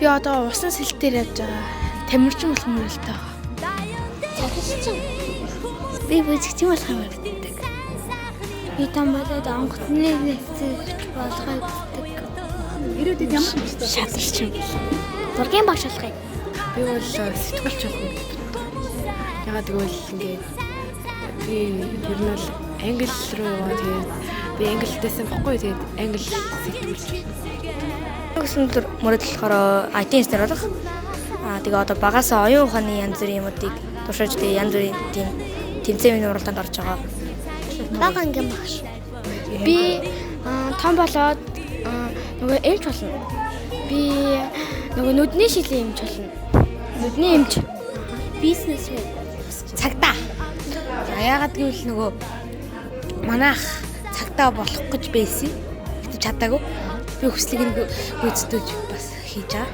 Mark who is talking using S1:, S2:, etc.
S1: Би одоо усан сэлтээр явж байгаа. Тамирчин болох мөрөлтэй.
S2: Цагшчин. Би бүжигчин болох юм гэдэг. Би там болоод онгоцны нэвтрүүлэгч болохыг хүсдэг.
S3: Ирээдүйд ямар хүсдэг?
S2: Шатарчин. Зургийн багш болохыг.
S1: Би бол сэтгүүлч болох юм гэдэг. Ягаад гэвэл ингээд би ер нь бол англи руу яваа тэгээд би англитэйсэн баггүй тэгээд англи сэтгүүлч.
S2: Гэсэн төр мөрөдөл болохоор IT инженер болох. Тэгээ одоо багасаа оюун ухааны янз бүрийн юмуудыг туршиж тэгээ янз бүрийн тийм тэмцээний уралдаанд орж байгаа. Бага ангийн багш.
S1: Би том болоод нөгөө эмч болно. Би нөгөө нүдний шилийн эмч болно. Нүдний эмч.
S2: Бизнесмен.
S4: Цагдаа. За яагаад гэвэл нөгөө манайх цагдаа болох гэж байсан. Гэтэ чадаагүй. Би хүслийг нь гүйцэтгэж бас хийж байгаа.